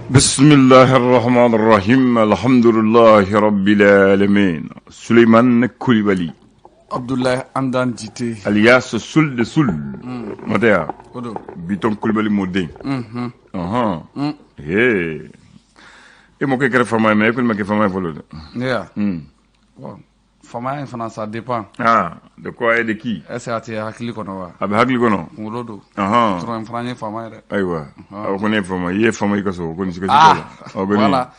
بسم الله الرحمن الرحيم الحمد لله رب العالمين سليمان كوليبالي عبد الله عندان جيتي alias Soul de Soul Matea Odo Biton Koulibaly modé eh e mo ke kere fama me ko ma ke fama volo yeah bon fama en fana ça dépend de quoi et de qui est-ce que tu hakili kono wa abe hakili kono ngolodo trop en fana fama de aywa o ko ne fama ye fama ko so ko ni ko o voilà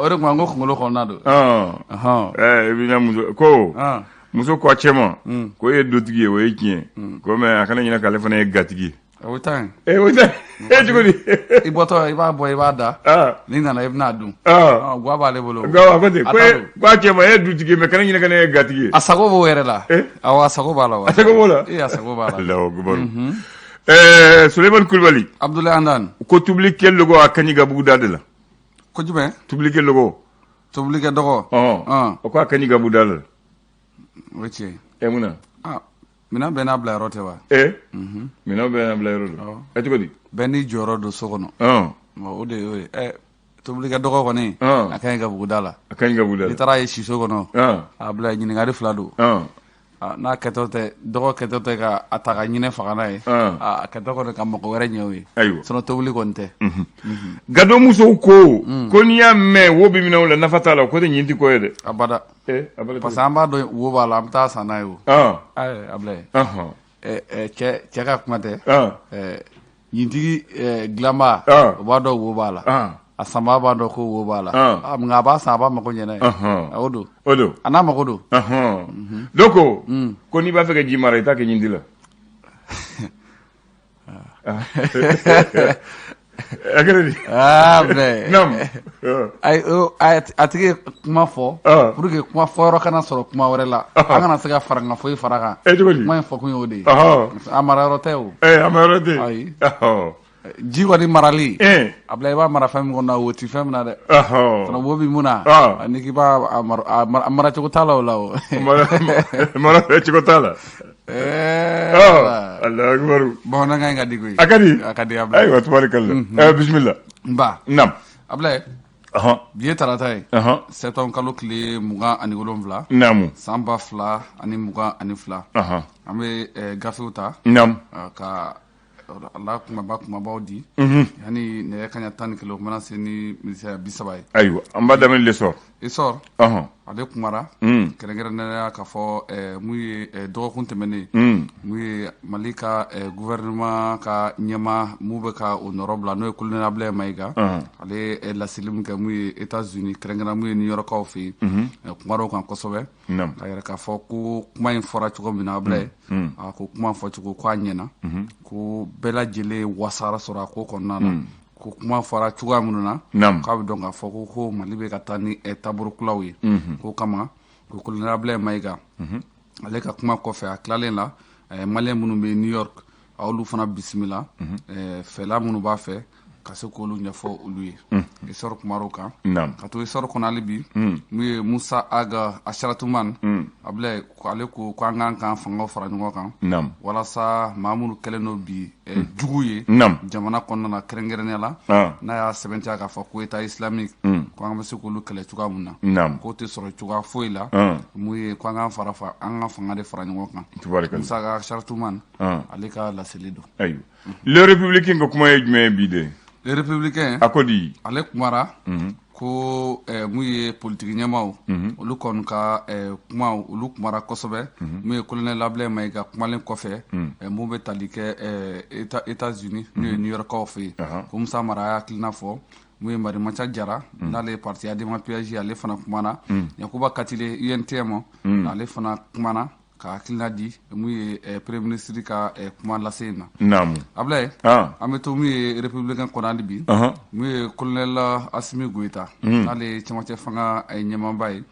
o rek ma ngo ngolo kono do bi na ko muso ko chema ko e dotigi o e kien ko me akana nyina kale fana e gatigi Otan. Otan. Jugudi. Iboto iba boy iba da. Ni na ibna dun. Gwa ba le bolo. Gwa ba de. Ko gwa chema e dutigi me kana nyina kana e gatigi. Asago bo were la. Awa asago ba la wa. Asago bo la. Asago ba la. Allahu akbar. Suleiman Koulibaly. Abdoulaye Andan. Ko tubli kel logo akani gabu dadala. Ko jube? Tubli kel logo. Tubli kel dogo. Ko akani gabu dadala. Weche. Emuna. Mina bena bla rote wa. Mina bena bla rote. Eti ko di? Beni joro do sokono. O de tobli ka dogo koni. Akan ga bugudala. Akan ga bugudala. Itara ye shiso kono. Abla nyini ngari flado. Na ketote dogo ketote ka ataka nyine fagana ye. Keto kono ka mako were nyewi. Ayo. Sono tobli konte. Gado muso ko ni ya me wo bi mina wala nafata la ko de nyindi ko yede. Abada. Abada. Parce que amba do wo bala amta sana yo. Abla. Cheka kumate. Yintigi glamba ba do wo bala. Asamba ba do ko wo bala. Nga ba samba mako nyene. Odo. Ana mako do. Doko ko ni ba fe ke jimara ita ke nyindi la. Agaradi. Bre. Nam. Atike kuma fo. Pour que kuma fo ro kana soro kuma wore la. Angana se ga faranga fo faraka. Kuma fo kun yodi. Amara rote o. Amara rote. Ai. Ji wadi marali. Abla ba mara fam ko na woti fam na de. Sono bobi muna. Aniki ba amara choko tala o lawo. Amara choko tala. Allah akbar. Bon na nga digui. Akadi abla. Aywa tabarakallah. Bismillah. Ba. Nam. Abla. Biye tarata ye. Septembre kalo kile mugan ani wolonwula. Namu. Samba fila ani mugan ani fila. An bɛ gafew ta. Nam. Ka ala kumabaw di. Yani nɛgɛ kaɲa 11 o mana se ni minisaya 30 ye. Ayiwa an b'a daminɛ le sɔrɔ. I sɔrɔ. Ale kumara. Kɛrɛnkɛrɛnnenya k'a fɔ mun ye dɔgɔkun tɛmɛnen. Mun ye Mali ka gouvernement ka ɲɛma mun bɛ ka o nɔrɔ bila n'o ye colonel Ablaye Mayiga. Ale laseli min kɛ mun ye États-Unis kɛrɛnkɛrɛnnenya mun ye New Yorkaw fɛ yen. Kumar'o kan kosɛbɛ. Ka yɛrɛ k'a fɔ ko kuma in fɔra cogo min na Ablaye. Ko kuma fɔcogo k'a ɲɛna. Ko bɛɛ lajɛlen wasara sɔrɔ a ko kɔnɔna na. Ko kuma fɔra cogoya minnu na. K'a bɛ dɔn k'a fɔ ko Mali bɛ ka taa ni taabolo kuraw ye. Ko kama ko colonel Ablaye Mayiga. Ale ka kuma kɔfɛ a tilalen la Malien minnu bɛ New York olu fana bisimila fɛla minnu b'a fɛ ka se k'olu ɲɛfɔ olu ye. Isɔr kumar'o kan. Ka to Isɔr kɔnɔ hali bi mun ye Musa Aga Asharatuman. Ablaye ale ko an k'an fangaw fara ɲɔgɔn kan. Walasa maa minnu kɛlen don bi jugu ye jamana kɔnɔna na kɛrɛnkɛrɛnnenya la. N'a y'a sɛbɛntiya k'a fɔ ko État islamique ko an bɛ se k'olu kɛlɛ cogoya min na. K'o tɛ sɔrɔ cogoya foyi la. Mun ye ko an k'an ka fanga de fara ɲɔgɔn kan. Musa Aga Asharatuman ale ka laseli don. Ayiwa. Le républicain ka kuma ye jumɛn ye bi de? Les républicains. Akodi. Ale kumara. Ko mun ye politique ɲɛmaw. Olu kɔni ka kumaw olu kumara kosɛbɛ. Mun ye colonel Ablaye Mayiga kumalen kɔfɛ. Mun bɛ tali kɛ États-Unis n'o ye New Yorkaw fɛ yen. Ko Musa Mara y'a hakilina fɔ. Mun ye Marimaca Jara. N'ale ye parti ADEMA PAJ ale fana kumana. Yakuba Katile UNTM. Ale fana kumana. Ka hakilina di mun ye premier ministre ka kuma lase in na. Naamu. Ablaye. An bɛ to mun ye républicain kɔnɔ hali bi. Mun ye colonel Asimi Goïta. N'ale ye cɛmancɛ fanga ɲɛmaaba ye.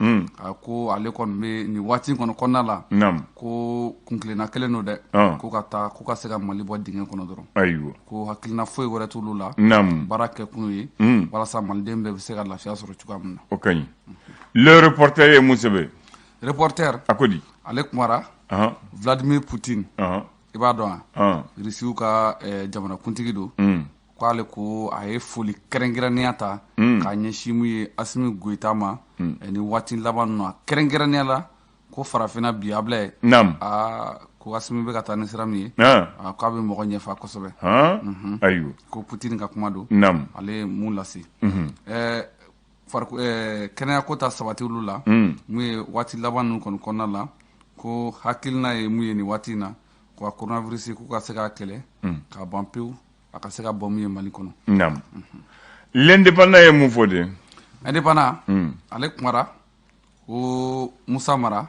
Ko ale kɔni bɛ nin waati kɔnɔ kɔnɔna la. Ko kunkilenna kelen don dɛ. Ko ka taa ko ka se ka Mali bɔ dingɛ kɔnɔ dɔrɔn. Ayiwa. Ko hakilina foyi wɛrɛ t'olu la. Baara kɛ kun ye. Walasa Maliden bɛɛ bɛ se ka lafiya sɔrɔ cogoya min na. O ka ɲi. Le reporter ye mun sɛbɛn? Reporter. Akodi. Ale kumara. Vladimir Poutine. I b'a dɔn wa? Rusiw ka jamanakuntigi don. k'ale ko a ye foli kɛrɛnkɛrɛnnenya ta k'a ɲɛsin mun ye Asimi Goyita ma ni waati laban ninnu na kɛrɛnkɛrɛnnenya la ko farafinna bi Ablaye ko Asimi bɛ ka taa ni sira min ye k'a bɛ mɔgɔ ɲɛfa kosɛbɛ ayiwa ko Putini ka kuma don ale ye mun lase kɛnɛya ko ta sabati olu la mun ye waati laban ninnu kɔni kɔnɔna la ko hakilina ye mun ye nin waati in na ko a coronavirus ko ka se k'a kɛlɛ k'a ban pewu a ka se ka bɔ mun ye Mali kɔnɔ l'indépendant ye mun fɔ de indépendant ale kumara ko Musa Mara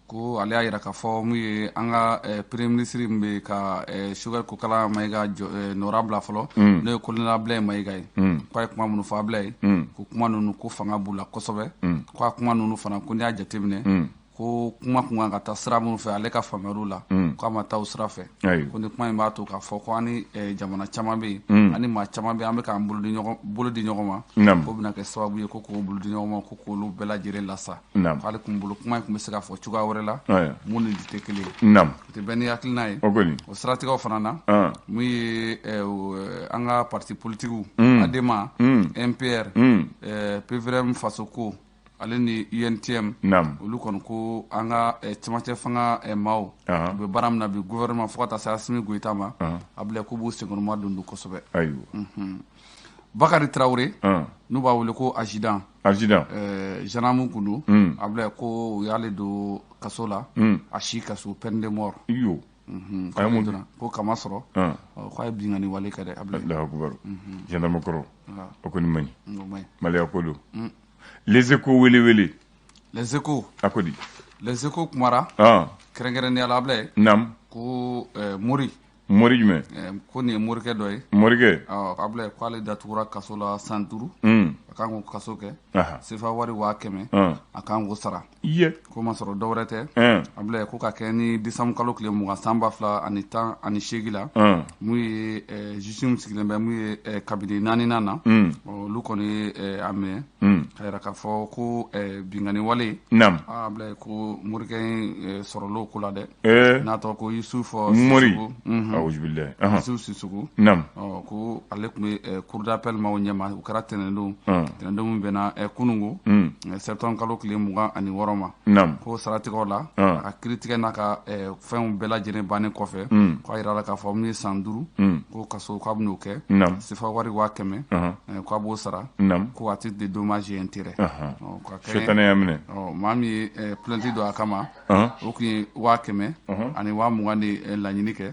ko ale y'a yira k'a fɔ mun ye an ka premier ministre min bɛ ka Choguel Kokala Mayiga nɔra bila fɔlɔ n'o ye colonel Ablaye Mayiga ye k'a ye kuma minnu fɔ Ablaye ko kuma ninnu ko fanga b'u la kosɛbɛ ko a kuma ninnu fana ko n'i y'a jateminɛ ko kuma kun kan ka taa sira minnu fɛ ale ka faamuyaliw la k'a ma taa o sira fɛ ko ni kuma in b'a to k'a fɔ ko an ni jamana caman bɛ yen ani maa caman bɛ yen an bɛ k'an bolo di ɲɔgɔn ma ko bɛna kɛ sababu ye ko k'o bolo di ɲɔgɔn ma ko k'olu bɛɛ lajɛlen lasa k'ale kun bolo kuma in kun bɛ se ka fɔ cogoya wɛrɛ la mun ni tɛ kelen ye o tɛ bɛɛ ni hakilina ye o siratigɛw fana na mun ye an ka parti politigiw ADEMA MPR PVRM faso ko ale ni UNTM olu kɔni ko an ka cɛmancɛ fanga maaw u bɛ baara min na bi gouvernement fo ka taa se Asimi Goyita ma Ablaye k'u b'u senkɔrɔma don kosɛbɛ Bakari Traoré n'u b'a wele ko Ajidan gendarme kun don Ablaye ko u y'ale don kaso la a si kaso peine de mort ko kama sɔrɔ k'a ye binkani wale kɛ dɛ Ablaye gendarme kɔrɔ o kɔni man ɲi Maliya ko don Les Échos wele Les Échos a ko di Les Échos kumara kɛrɛnkɛrɛnnenya la Ablaye ko Mori jumɛn ko nin ye morikɛ dɔ ye morikɛ Ablaye k'ale datugura kaso la san 5 a kan k'o kaso kɛ sefa wari 500 a kan k'o sara ko ma sɔrɔ dɔwɛrɛ tɛ Ablaye ko ka kɛ ni décembre kalo tile 20 san 2018 la mun ye justice min sigilen bɛ mun ye kabini 4nan na olu kɔni a minɛ ka yira k'a fɔ ko binkani wale Ablaye ko morikɛ in sɔrɔlo ko la dɛ n'a tɔgɔ ko Yusufu Sisugu ko ale tun bɛ cour d'appel maaw ɲɛma u kɛra tɛnɛndon min bɛnna kunungo septembre kalo tile 26 ma ko saratigɛw la a ka kiiritigɛ n'a ka fɛnw bɛɛ lajɛlen bannen kɔfɛ k'a yira la k'a fɔ min ye san 5 ko kaso k'a bɛn'o kɛ sefa wari 500 k'a b'o sara ko a tɛ de dommage et intérêt maa min ye plainte don a kama o tun ye 500 ani 20 de laɲini kɛ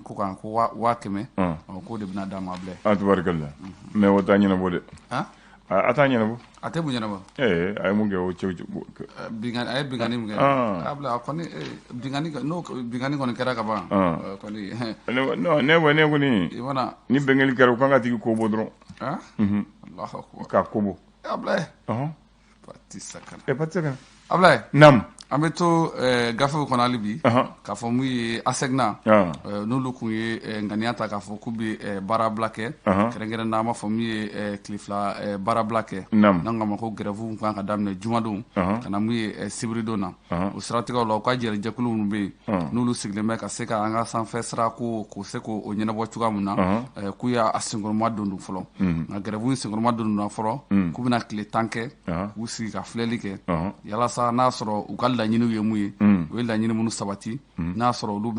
ko kan ko 500 k'o de bɛna d'a ma Ablaye tubarikalla mais o t'a ɲɛnabɔ dɛ a t'a ɲɛnabɔ a tɛ mun ɲɛnabɔ a ye mun kɛ o cɛw a ye binkani min kɛ Ablaye a kɔni binkani kɔni kɛra ka ban kɔni ne kɔni ni bɛnkɛli kɛra u kan ka tigi ko bɔ dɔrɔn Allahu akbar k'a ko bɔ Ablaye pati sakana Ablaye an bɛ to gafew kɔnɔ hali bi k'a fɔ mun ye ASECNA n'olu kun ye ŋaniya ta k'a fɔ k'u bɛ baarabila kɛ kɛrɛnkɛrɛnnenya an b'a fɔ mun ye tile 2 baarabila kɛ n'an k'a ma ko grève kan ka daminɛ jumadon ka na mun ye sibiridon na o siratigɛw la u ka jɛkulu minnu bɛ yen n'olu sigilen bɛ ka se ka an ka sanfɛ sira ko k'o se k'o ɲɛnabɔ cogoya min na k'u y'a senkɔrɔma don fɔlɔ nka grève in senkɔrɔma don fɔlɔ k'u bɛna tile 10 kɛ k'u sigi ka filɛli kɛ yalasa n'a sɔrɔ u ka laɲiniw ye mun ye o ye laɲini minnu sabati n'a sɔrɔ olu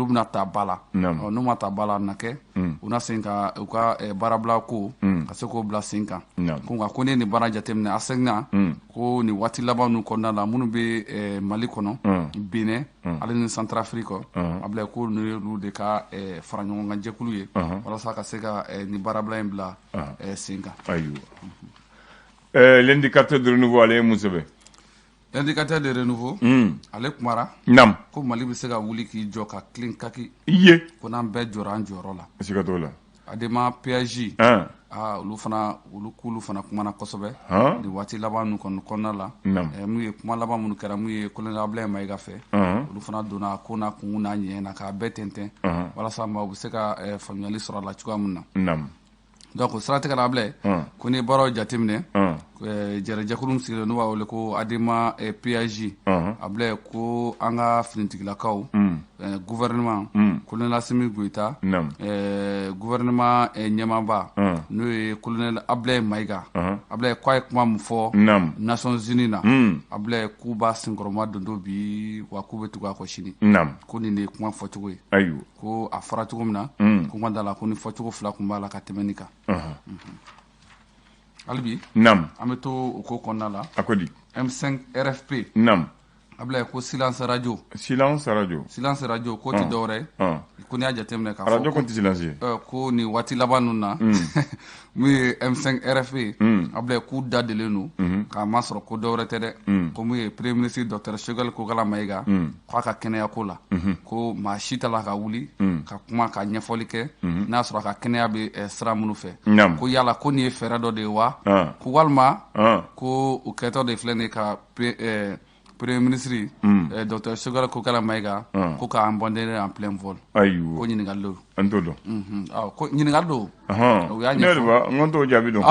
bɛna ta ba la n'u ma ta ba la na kɛ u na sen ka u ka baarabila ko ka se k'o bila sen kan ko nka ko ne nin baara jateminɛ ASECNA ko nin waati laban ninnu kɔnɔna la minnu bɛ Mali kɔnɔ Benin ale ni Centrafrique Ablaye ko ninnu ye olu de ka fara ɲɔgɔn kan jɛkulu ye walasa ka se ka nin baarabila in bila sen kan. L'indicateur de renouveau ale ye mun sɛbɛn L'indicateur de renouveau ale kumara ko Mali bɛ se ka wuli k'i jɔ ka tilen kaki ko n'an bɛɛ jɔra an jɔyɔrɔ la siga t'o la ADEMA PAJ olu k'ulu fana kumana kosɛbɛ nin waati laban ninnu kɔnɔna la mun ye kuma laban minnu kɛra mun ye colonel Ablaye Mayiga fɛ olu fana donna ko n'a kun n'a ɲɛ na k'a bɛɛ tɛntɛn walasa maaw bɛ se ka faamuyali sɔrɔ a la cogoya min na donc siratigɛ la Ablaye ko n'i ye baaraw jateminɛ jɛrɛjɛkulu sigilen n'u b'a wele ko Adema PAJ a bila ko an ka finitigilakaw gouvernement colonel Assimi Goïta gouvernement ɲɛmaaba n'o ye colonel Ablaye Maïga Ablaye k'a ye kuma min fɔ Nations Unies na Ablaye k'u b'a senkɔrɔma dondo bi wa k'u bɛ tugu a kɔ sini ko nin de ye kuma fɔcogo ye ko a fɔra cogo min na ko n ka da la ko ni fɔcogo fila tun b'a la ka tɛmɛ nin kan Albi an bɛ to o ko kɔnɔna la M5 RFP Ablaye ko silence radio ko tɛ dɔwɛrɛ ko n'i y'a jateminɛ k'a fɔ radio ko tɛ silence ko nin waati laban ninnu na min ye M5 RFP Ablaye k'u da delen don k'a masɔrɔ ko dɔwɛrɛ tɛ dɛ ko min ye premier ministre Dr Choguel Kokala Maïga k'a ka kɛnɛya ko la ko maa si t'a la ka wuli ka kuma ka ɲɛfɔli kɛ n'a sɔrɔ a ka kɛnɛya bɛ sira minnu fɛ ko yala ko nin ye fɛɛrɛ dɔ de ye wa ko walima ko o kɛtɔ de filɛ nin ye ka premier ministre Dr Choguel Kokala Maïga ko k'a abandonner en plein vol ko ɲininkali don an t'o dɔn ko ɲininkali don o y'a ɲɛfɔ n t'o jaabi dɔn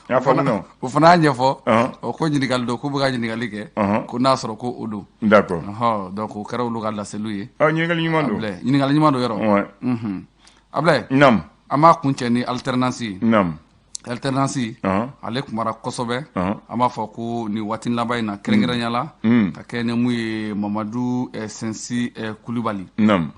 y'a faamu o fana y'a ɲɛfɔ ko ɲininkali don k'u bɛ ka ɲininkali kɛ ko n'a sɔrɔ ko o don d'accord donc o kɛra olu ka laseliw ye ɲininkali ɲuman don ɲininkali ɲuman don yɔrɔ Ablaye an b'a kun cɛ ni alternance ye alternance ale kumara kosɛbɛ an b'a fɔ ko ni waati laban in na kɛrɛnkɛrɛnya la ka kɛ ni mun ye Mamadu Sensi Kulibali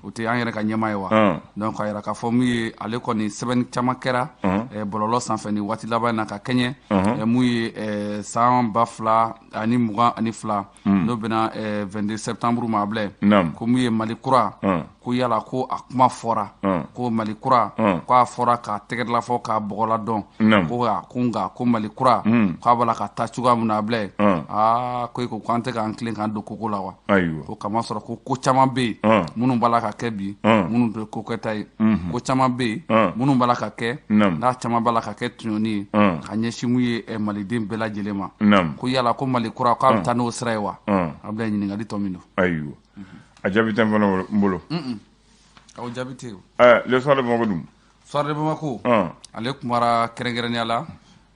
o tɛ an yɛrɛ ka ɲɛmaa ye wa donc a yɛrɛ k'a fɔ mun ye ale kɔni sɛbɛnni caman kɛra bɔlɔlɔ sanfɛ ni waati laban in na ka kɛɲɛ mun ye san 2022 n'o bɛna 22 septembre ma Ablaye ko mun ye Mali kura ko yala ko a kuma fɔra ko Mali kura k'a fɔra k'a tɛgɛrɛlafɔ k'a bɔgɔla dɔn ko Mali kura k'a b'a la ka taa cogoya min na Ablaye ko k'an tɛ k'an tilen k'an don koko la wa ko kama sɔrɔ ko caman bɛ yen minnu b'a la ka kɛ bi minnu tɛ ko kɛta ye ko caman bɛ yen minnu b'a la ka kɛ n'a caman b'a la ka kɛ tuɲɔni ye ka ɲɛsin mun ye maliden bɛɛ lajɛlen ma ko yala ko Mali kura k'a bɛ taa n'o sira ye wa Ablaye ɲininkali tɔ min don a jaabi tɛ n fana bolo o jaabi tɛ yen le soir de Bamako dun soir de Bamako ale kumara kɛrɛnkɛrɛnya la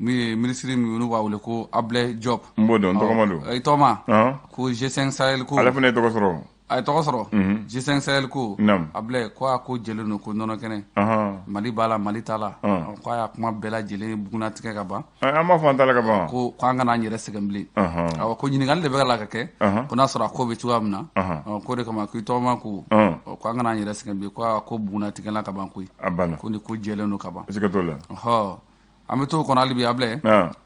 min ye ministre min n'u b'a wele ko Ablaye Diop n b'o dɔn n tɔgɔma don i tɔgɔma ko G5 Sahel ko ale fana ye tɔgɔ sɔrɔ a ye tɔgɔ sɔrɔ G5 Sahel ko Ablaye ko a ko jɛlen don ko nɔnɔ kɛnɛ Mali b'a la Mali t'a la ko a y'a kuma bɛɛ lajɛlen bugunatigɛ ka ban an b'a fɔ an t'a la ka ban ko an kana an yɛrɛ sɛgɛn bilen ko ɲininkali de bɛ ka la ka kɛ ko n'a sɔrɔ a ko bɛ cogoya min na ko de kama ko i tɔgɔma ko an kana an yɛrɛ sɛgɛn bilen ko a ko bugunatigɛ la ka ban koyi ko ni ko jɛlen don ka ban siga t'o la an bɛ to kɔnɔ hali bi Ablaye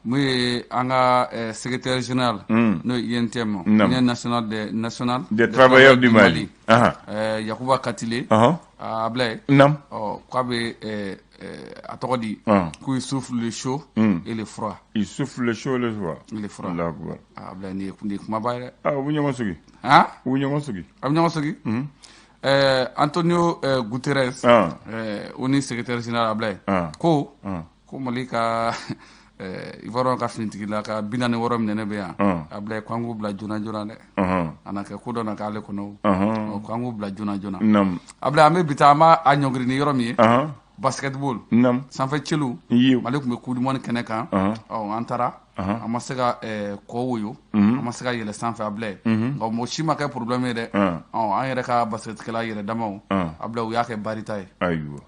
mun ye an ka secrétaire général n'o ye INTM Union nationale des travailleurs du Mali Yakuba Katile Ablaye k'a bɛ a tɔgɔ di ko il souffle le chaud et le froid il souffle le chaud et le froid Ablaye nin ye kumaba ye dɛ u bɛ ɲɔgɔn sugi u bɛ ɲɔgɔn sugi a bɛ ɲɔgɔn sugi Antonio Guterres o ni secrétaire général Ablaye ko Mali ka Ivoirien ka finitigila ka 46 minɛnen bɛ yan Ablaye ko an k'u bila joona joona dɛ a na kɛ ko dɔ na k'ale kɔnɔ ko an k'u bila joona joona Ablaye an bɛ bi taa an b'a ɲɔngiri ni yɔrɔ min ye basketball sanfɛ celu Mali tun bɛ coupe du monde kɛnɛ kan an taara an ma se ka kɔ woyo an ma se ka yɛlɛ sanfɛ Ablaye nka mɔgɔ si ma kɛ problème ye dɛ an yɛrɛ ka basketkɛla yɛrɛ damaw Ablaye u y'a kɛ barita ye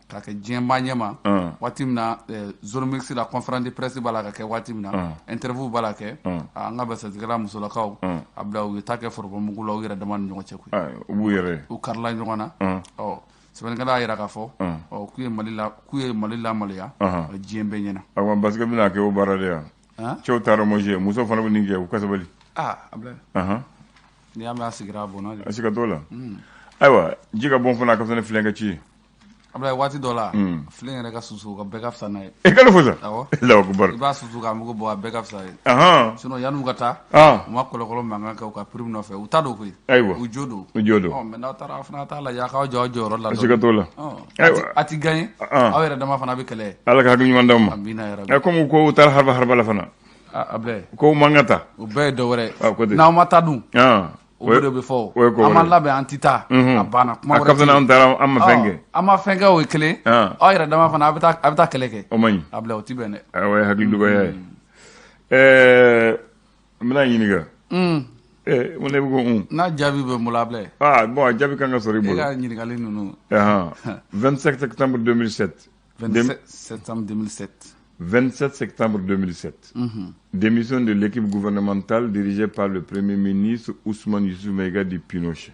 k'a kɛ diɲɛ maa ɲɛma waati min na zone mixte la conférence de presse b'a la ka kɛ waati min na interview b'a la kɛ an ka basketkɛla musolakaw Ablaye u ye taa kɛ forobɔmugu la u yɛrɛ dama ni ɲɔgɔn cɛ koyi u b'u yɛrɛ u karila ɲɔgɔn na sɛbɛnnikɛla y'a jira k'a fɔ k'u ye Mali lamaloya diɲɛ bɛɛ ɲɛna a basket bɛna kɛ o baara de yan cɛw taara mɔsi ye muso fana bɛ nin kɛ u ka sabali Ablaye n'i y'a mɛn a sigira a bɔnna de a siga t'o la ayiwa ji ka bɔn fana a ka fisa ni filen ka ci ye Ablaye waati dɔ la filen yɛrɛ ka susu ka bɛɛ ka fisa n'a ye k'ale fo sa Alahu akubar i b'a susu k'a mugu bɔ a bɛɛ ka fisa ye sinon yan'u ka taa u ma kɔlɔkɔlɔ mankan kɛ u ka prime nɔfɛ u t'a don koyi u jo don mais n'aw taara fana t'a lajɛ a k'aw jɔ aw jɔyɔrɔ la a siga t'o la a ti gagné aw yɛrɛ dama fana bɛ kɛlɛ Ala ka hakili ɲuman d'aw ma amina yɛrɛ comme ko u taara harba la fana Ablaye ko man ka taa o bɛɛ ye dɔ wɛrɛ n'aw ma taa dun o de bɛ fɔ an ma labɛn an ti taa a banna kuma wɛrɛ tɛ an taara an ma fɛn kɛ an ma fɛn kɛ o ye kelen aw yɛrɛ dama fana a bɛ taa kɛlɛ kɛ o man ɲi Ablaye o ti bɛn dɛ o ye hakili dɔgɔya ye mina ɲininka mun ne bɛ ko n'a jaabi bɛ n bolo Ablaye. Bon a jaabi kan ka sɔrɔ i bolo. E ka ɲininkali ninnu. 27 septembre 2007. 27 septembre 2007. 27 septembre 2007. Démission de l'équipe gouvernementale dirigée par le Premier ministre Ousmane Youssouf Maïga du Pinochet.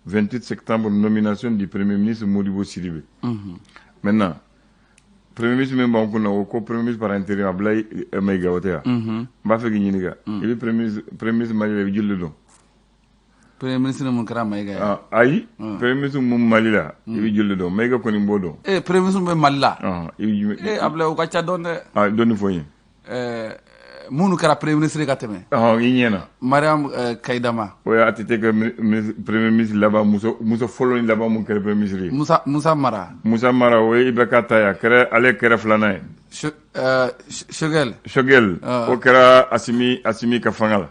28 septembre, nomination du Premier ministre Modibo Sidibé. Maintenant, Premier ministre même Bankouna, Premier ministre par intérim Ablaye Maïga Otea. M'a fait gagner. Il est Premier ministre Maïga le don. Premier ministre mun kɛra Maïga ye. Ayi, Premier ministre mun Mali la, i bɛ joli dɔn. Maïga kɔni b'o dɔn. Premier ministre bɛ Mali la. I bɛ jumɛn? Ablaye o ka ca dɔn dɛ. Dɔnni fɔ n ye. Minnu kɛra Premier ministre ka tɛmɛ. I ɲɛna. Mariam Kayidama. O y'a tɛ kɛ Premier ministre laban muso fɔlɔ ni laban mun kɛra Premier ministre ye. Musa Mara. Musa Mara o ye IBK ta ye, ale kɛra filanan ye. Shogel o kɛra Asimi ka fanga la.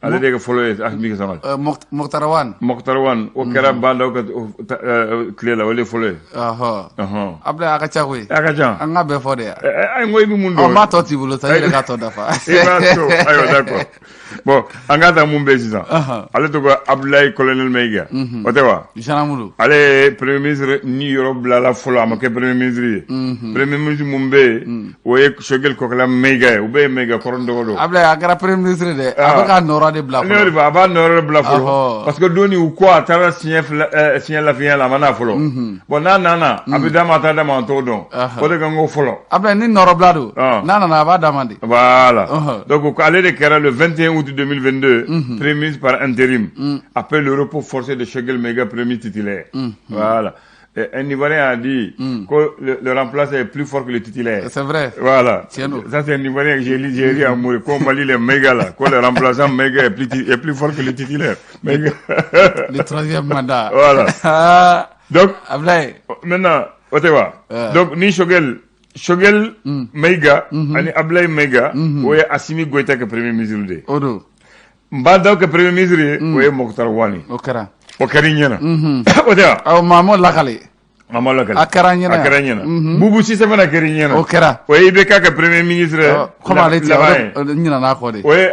Ale de ka fɔlɔ ye Asimi ka fanga la. Mokhtar o kɛra Bandaw ka tile la o de fɔlɔ ye. Ablaye a ka ca koyi. A ka ca. An ka bɛɛ fɔ de yan. Ayi n ko i bɛ mun dɔn. N b'a tɔ t'i bolo sa i yɛrɛ k'a tɔ dafa. I b'a to ayiwa d'accord. Bon an ka taa mun bɛ sisan. Ale tɔgɔ Abdoulaye Colonel Maïga. O tɛ wa? Jean-Amadou. Ale ye Premier ministre ni yɔrɔ bilala fɔlɔ a ma kɛ Premier ministre ye. Premier ministre mun bɛ yen o ye Shogel Kokala Maïga ye o bɛɛ ye Maïga kɔrɔ dɔgɔ don. Ablaye a kɛra Premier ministre dɛ a bɛ k'a nɔrɔ de bila fɔlɔ. Ne yɛrɛ a b'a nɔrɔ de bila fɔlɔ parce que doni u ko a taara siɲɛ lafiya la a ma n'a fɔlɔ. Bon n'a nana a bɛ d'a ma a t'a d'a ma an t'o dɔn o de kan ko fɔlɔ. Ablaye ni nɔrɔ bila don n'a nana a b'a d'a ma de. Voilà donc ale de kɛra le 21 août 2022 Premier ministre par intérim après le repos forcé de Shogel Maïga Premier titulaire. Voilà. Un Ivoirien a dit que le remplaçant est plus fort que le titulaire. C'est vrai. Voilà. Ça, c'est un Ivoirien que j'ai lu à Mouri. Comme Mali, les Maïga là. Que le remplaçant Maïga est plus fort que le titulaire. Maïga. Le troisième mandat. Voilà. Donc, Ablaye. maintenant, Otewa. Donc, ni Shogel Maïga, ani Ablaye Maïga, ou est Assimi Goïta que Premier ministre. Odo. Mbada que Premier ministre, ou est Mokhtar Wani. Okara. O kɛra ɲɛna o tɛ wa Mamadu Lakale a kɛra ɲɛna Bubu Sise fana kɛra ɲɛna o kɛra o ye IBK ka premier ministre laban ye ɲinana kɔ de o ye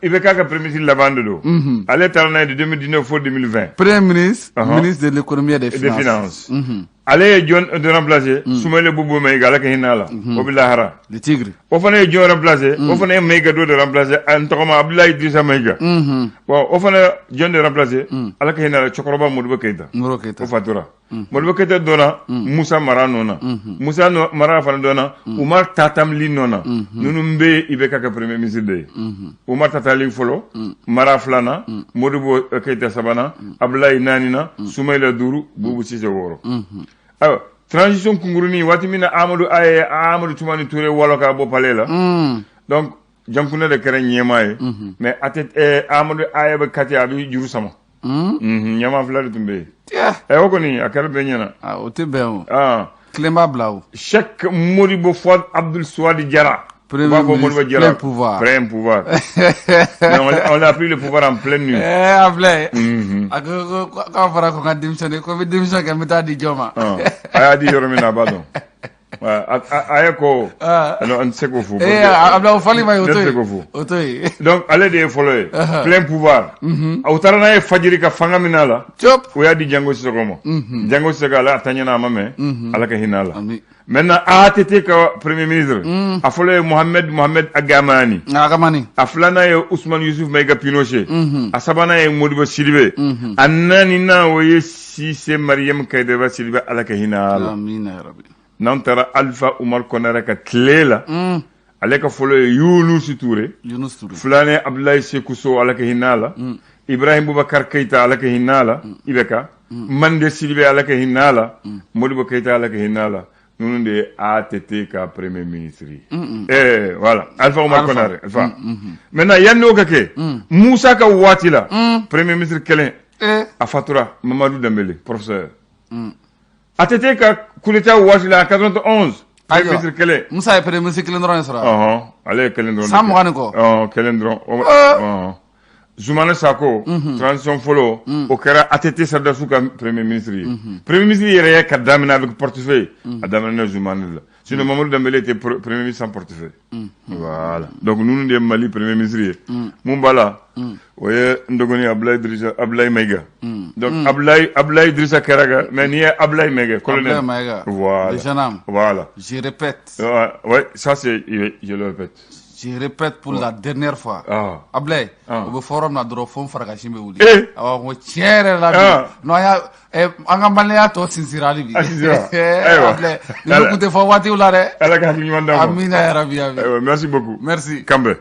IBK ka premier ministre laban de don ale taara n'a ye de 2019 fo 2020 premier ministre ministre de l'économie et des finances ale ye jɔn de remplacer Soumaïla Boubou Maïga ala ka hinɛ a la o bɛ lahara le tigre o fana ye jɔn remplacer o fana ye Maïga dɔ de remplacer n tɔgɔma Abdoulaye Idrissa Maïga bon o fana jɔn de remplacer ala ka hinɛ a la cɛkɔrɔba Modibo Keïta o fatura Modibo Keïta dɔnna Musa Mara nɔ na Musa Mara fana dɔnna Umar Tatamli nɔ na ninnu bɛ IBK ka premier ministre de ye Umar Tatamli fɔlɔ Mara filanan Modibo Keïta sabanan Abdoulaye naaninan Soumaïla duuru Boubou Cissé wɔɔrɔ ayiwa transition kunkurunin waati min na Amadou Toumani Touré walo ka bɔ palais la donc Jankuné de kɛra ɲɛmaa ye mais a tɛ Amadou Aya bɛ kati a bɛ juru sama ɲɛmaa fila de tun bɛ yen o kɔni a kɛra bɛɛ ɲɛna o tɛ bɛn o tilen b'a bila o Cheikh Modibo Fouad Abdoul Souadi Diarra plein pouvoir. Mais on a pris le pouvoir en pleine nuit. Ablaye. Quand fera qu'on a démissionné, qu'on veut démissionner, qu'on met à di joma. A dit Yoromina Badon. Ayako. Alors, on sait qu'on faut. Ablaye, on fallait mailler donc, allez des followers. Plein pouvoir. Autarana et Fadjirika Fangaminala. Chop. Ou a dit Django Sissoko. Django Sissoko, là, Tanyana Mame. Alakahinala. Maintenant ATT ka premier ministre a fɔlɔ ye Mohamed Agamani a filanan ye Ousmane Youssouf Maïga Pinochet a sabanan ye Modibo Sidibé a naaninan o ye Cissé Mariam Kaïdaba Sidibé ala ka hinɛ a la n'an taara Alpha Oumar Konaré ka tile la ale ka fɔlɔ ye Younous Touré filanan ye Abdoulaye Sékou Sow ala ka hinɛ a la Ibrahim Boubacar Keïta ala ka hinɛ a la IBK Mandé Sidibé ala ka hinɛ a la Modibo Keïta ala ka hinɛ a la nous de ATT ka premier ministre. Voilà. Alpha Oumar Konaré. Alpha. Maintenant, yanno kake. Moussa ka wati la. Premier ministre kelen. A fatura. Mamadou Dembélé, professeur. ATT ka kuleta wati la 91. Premier ministre kelen. Moussa est premier ministre kelen dron sera. Allez kelen dron. Sam wani ko. Kelen dron. Zoumana Sako transition folo o kɛra ATT Sardasou ka premier ministre premier ministre yɛrɛ ka daminɛ avec portefeuille a daminɛ Zoumana la sinon Mamadou Dembélé était premier ministre sans portefeuille voilà donc nous de Mali premier ministre ye mun bala o ye ndogoni Abdoulaye Maïga donc Abdoulaye Idrissa Karaga mais ni Abdoulaye Maïga colonel voilà je répète ouais ça c'est je le répète. Je répète pour la dernière fois. Ablaye, au forum na dro fon faraka shimbe wuli. Awa tiere la bi. No ya anga malaya to sincirali bi. Ablaye, nous écoutez fo wati ulare. Ala ka ni manda. Amina ya rabbi. Merci beaucoup. Merci. Kambe.